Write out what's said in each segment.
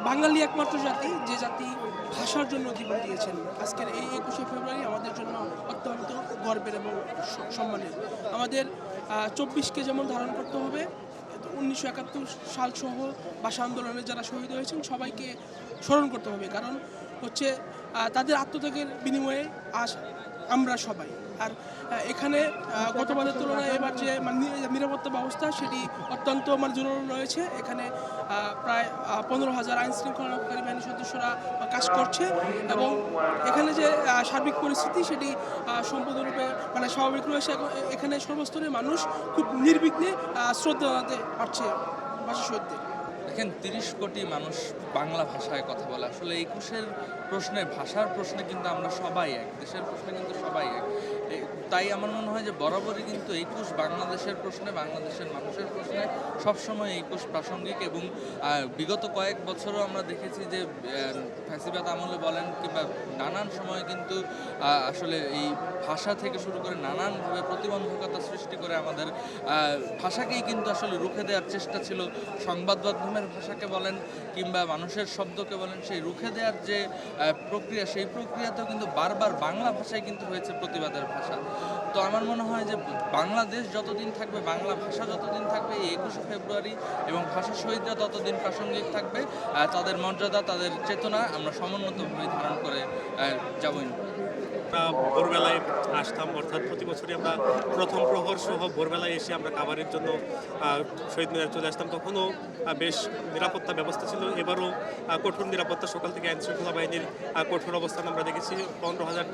বাঙালি একমাত্র জাতি যে জাতি ভাষার জন্য জীবন দিয়েছেন। আজকের এই ২১শে ফেব্রুয়ারি আমাদের জন্য অত্যন্ত গর্বের এবং সম্মানের। আমাদের ২৪কে যেমন ধারণ করতে হবে, ১৯৭১ সাল সহ ভাষা আন্দোলনে যারা শহীদ হয়েছেন সবাইকে স্মরণ করতে হবে। কারণ হচ্ছে তাদের আত্মত্যাগের বিনিময়ে আজ আমরা সবাই। আর এখানে গতবারের তুলনায় এবার যে নিরাপত্তা ব্যবস্থা সেটি অত্যন্ত জোরালো রয়েছে। এখানে প্রায় ১৫,০০০ আইন শৃঙ্খলা রক্ষাকারী বাহিনীর সদস্যরা কাজ করছে এবং এখানে যে সার্বিক পরিস্থিতি সেটি সম্পূর্ণরূপে স্বাভাবিক রয়েছে। এখানে সর্বস্তরের মানুষ খুব নির্বিঘ্নে শ্রদ্ধা জানাতে পারছে ভাষা শহীদদের। দেখেন ৩০ কোটি মানুষ বাংলা ভাষায় কথা বলে। আসলে ২১-এর প্রশ্নে, ভাষার প্রশ্নে কিন্তু আমরা সবাই এক, দেশের প্রশ্নে কিন্তু সবাই এক। তাই আমার মনে হয় যে বরাবরই কিন্তু ২১ বাংলাদেশের প্রশ্নে, বাংলাদেশের মানুষের প্রশ্নে সবসময় ২১ প্রাসঙ্গিক। এবং বিগত কয়েক বছরও আমরা দেখেছি যে ফ্যাসিবাদ আমলে বলেন কিংবা নানান সময় কিন্তু আসলে এই ভাষা থেকে শুরু করে নানানভাবে প্রতিবন্ধকতা সৃষ্টি করে আমাদের ভাষাকেই কিন্তু আসলে রুখে দেওয়ার চেষ্টা ছিল। সংবাদ মাধ্যমের ভাষাকে বলেন কিংবা মানুষের শব্দকে বলেন, সেই রুখে দেওয়ার যে প্রক্রিয়া, সেই প্রক্রিয়াতেও কিন্তু বারবার বাংলা ভাষায় কিন্তু হয়েছে প্রতিবাদের ভাষা। তো আমার মনে হয় যে বাংলাদেশ যতদিন থাকবে, বাংলা ভাষা যতদিন থাকবে, এই ২১শে ফেব্রুয়ারি এবং ভাষা শহীদরা ততদিন প্রাসঙ্গিক থাকবে। তাদের মর্যাদা, তাদের চেতনা আমরা সমুন্নতভাবে ধারণ করে যাবই। ভোরবেলায় আসতাম, অর্থাৎ প্রতি বছরই আমরা প্রথম প্রহর সহ ভোরবেলায় এসে আমরা খাবারের জন্য শহীদ মিনারে চলে আসতাম। তখনও বেশ নিরাপত্তা ব্যবস্থা ছিল, এবারও কঠোর নিরাপত্তা। সকাল থেকে আইন শৃঙ্খলা বাহিনীর কঠোর অবস্থান আমরা দেখেছি। ১৫,০০০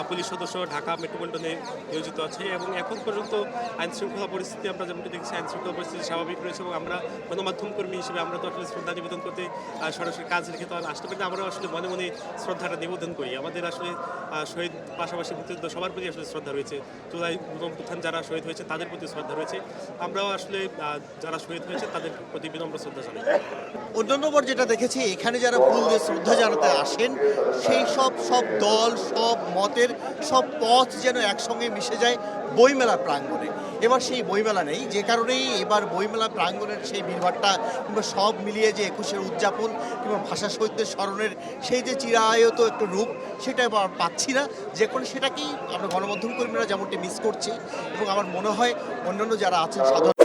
পুলিশ সদস্য ঢাকা মেট্রোপলিটনে নিয়োজিত আছে এবং এখন পর্যন্ত আইন শৃঙ্খলা পরিস্থিতি আমরা যেমনটি দেখছি, আইন শৃঙ্খলা পরিস্থিতি স্বাভাবিক রয়েছে। এবং আমরা গণমাধ্যম কর্মী হিসেবে আমরা তো আসলে শ্রদ্ধা নিবেদন করতে সরাসরি কাজ রেখে তো আর আসতে পারি না। আমরা আসলে মনে মনে শ্রদ্ধাটা নিবেদন করি। আমাদের আসলে শহীদ পাশাপাশি মুক্তিযুদ্ধ সবার প্রতি আসলে শ্রদ্ধা রয়েছে। জুলাই গণঅভ্যুত্থান যারা শহীদ হয়েছে তাদের প্রতি শ্রদ্ধা রয়েছে। আমরাও আসলে যারা শহীদ হয়েছে তাদের প্রতি বিনম্র শ্রদ্ধা জানাই। অন্যান্যবার যেটা দেখেছি, এখানে যারা ফুল দিয়ে শ্রদ্ধা জানাতে আসেন সেই সব দল, সব মতের, সব পথ যেন একসঙ্গে মিশে যায় বইমেলা প্রাঙ্গণে। এবার সেই বইমেলা নেই, যে কারণেই এবার বইমেলা প্রাঙ্গণের সেই ভিড়ভাট্টা কিংবা সব মিলিয়ে যে ২১-এর উদযাপন কিংবা ভাষা শহীদদের স্মরণের সেই যে চিরায়ত একটা রূপ, সেটা এবার পাচ্ছি না। যে কোনো সেটাকেই আমরা গণমাধ্যম কর্মীরা যেমনটি মিস করছি এবং আমার মনে হয় অন্যান্য যারা আছেন সাধারণ